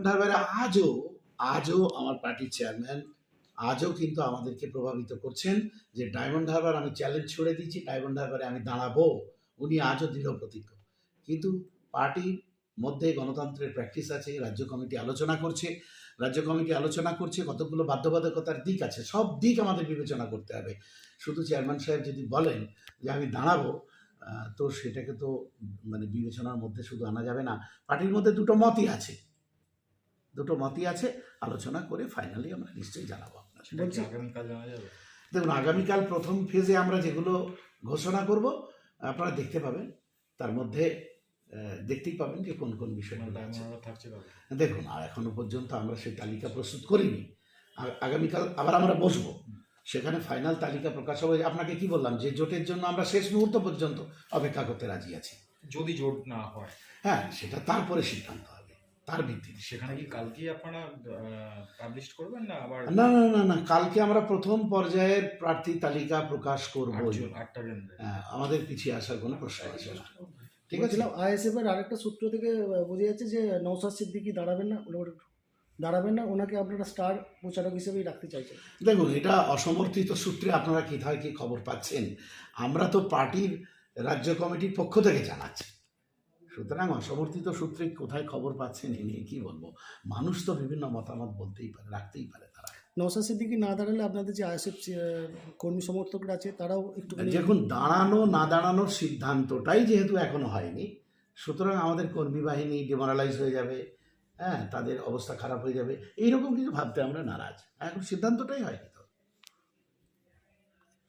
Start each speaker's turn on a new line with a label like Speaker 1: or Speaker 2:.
Speaker 1: Diamond হারবারে আজও আমার পার্টির চেয়ারম্যান আজও কিন্তু আমাদেরকে প্রভাবিত করছেন যে ডায়মন্ড হারবার আমি চ্যালেঞ্জ ছুড়ে দিয়েছি, ডায়মন্ড হারবারে আমি দাঁড়াবো। উনি আজও দৃঢ় প্রতিজ্ঞ। কিন্তু পার্টির মধ্যে গণতন্ত্রের প্র্যাকটিস আছে, রাজ্য কমিটি আলোচনা করছে, কতগুলো বাধ্যবাধকতার দিক আছে, সব দিক আমাদের বিবেচনা করতে হবে। শুধু চেয়ারম্যান সাহেব যদি বলেন যে আমি দাঁড়াবো, তো সেটাকে তো মানে বিবেচনার মধ্যে শুধু আনা যাবে না। পার্টির মধ্যে দুটো মতই আছে, আলোচনা করে ফাইনালি আমরা নিশ্চয়ই জানাবো আপনার।
Speaker 2: আগামীকাল জানা যাবে।
Speaker 1: দেখুন, আগামীকাল প্রথম ফেজে আমরা যেগুলো ঘোষণা করব আপনারা দেখতে পাবেন, তার মধ্যে দেখতেই পাবেন যে কোন কোন বিষয়গুলো আছে। দেখুন, আর এখনো পর্যন্ত আমরা সেই তালিকা প্রস্তুত করিনি। আগামীকাল আবার আমরা বসবো, সেখানে ফাইনাল তালিকা প্রকাশ হবে। আপনাকে কি বললাম যে জোটের জন্য আমরা শেষ মুহূর্ত পর্যন্ত অপেক্ষা করতে রাজি আছি।
Speaker 2: যদি জোট না হয়,
Speaker 1: হ্যাঁ, সেটা তারপরে সিদ্ধান্ত হবে, তার ভিত্তিতে।
Speaker 2: সেখানে কি কালকেই আপনারা পাবলিশ করবেন না আবার?
Speaker 1: না, কালকে আমরা প্রথম পর্যায়ের প্রার্থী তালিকা প্রকাশ করব। আমাদের পিছিয়ে আসার কোনো প্রশ্ন আছে না। ঠিক আছে।
Speaker 3: আইএসএফ এর আরেকটা সূত্র থেকে বোঝা যাচ্ছে যে নওশাদ সিদ্দিকী দাঁড়াবেন না, ওনাকে আপনারা স্টার প্রচারক হিসেবেই রাখতে চাইছেন।
Speaker 1: দেখুন, এটা অসমর্থিত সূত্রে আপনারা কোথায় কি খবর পাচ্ছেন? আমরা তো পার্টির রাজ্য কমিটির পক্ষ থেকে জানাচ্ছি, সুতরাং অসমর্থিত সূত্রে কোথায় খবর পাচ্ছেন এ নিয়ে কি বলবো। মানুষ তো বিভিন্ন মতামত বলতেই পারে, রাখতেই পারে। তারা
Speaker 3: নওশাদ সিদ্দিকী না দাঁড়ালে আপনাদের যে আইএসএফ কর্মী সমর্থকরা আছে তারাও একটু
Speaker 1: দেখুন, দাঁড়ানো না দাঁড়ানোর সিদ্ধান্তটাই যেহেতু এখনো হয়নি, সুতরাং আমাদের কর্মী বাহিনী ডিমোরালাইজ হয়ে যাবে, হ্যাঁ, তাদের অবস্থা খারাপ হয়ে যাবে, এইরকম কিছু ভাবতে আমরা নারাজ। এখন সিদ্ধান্তটাই হয়নি।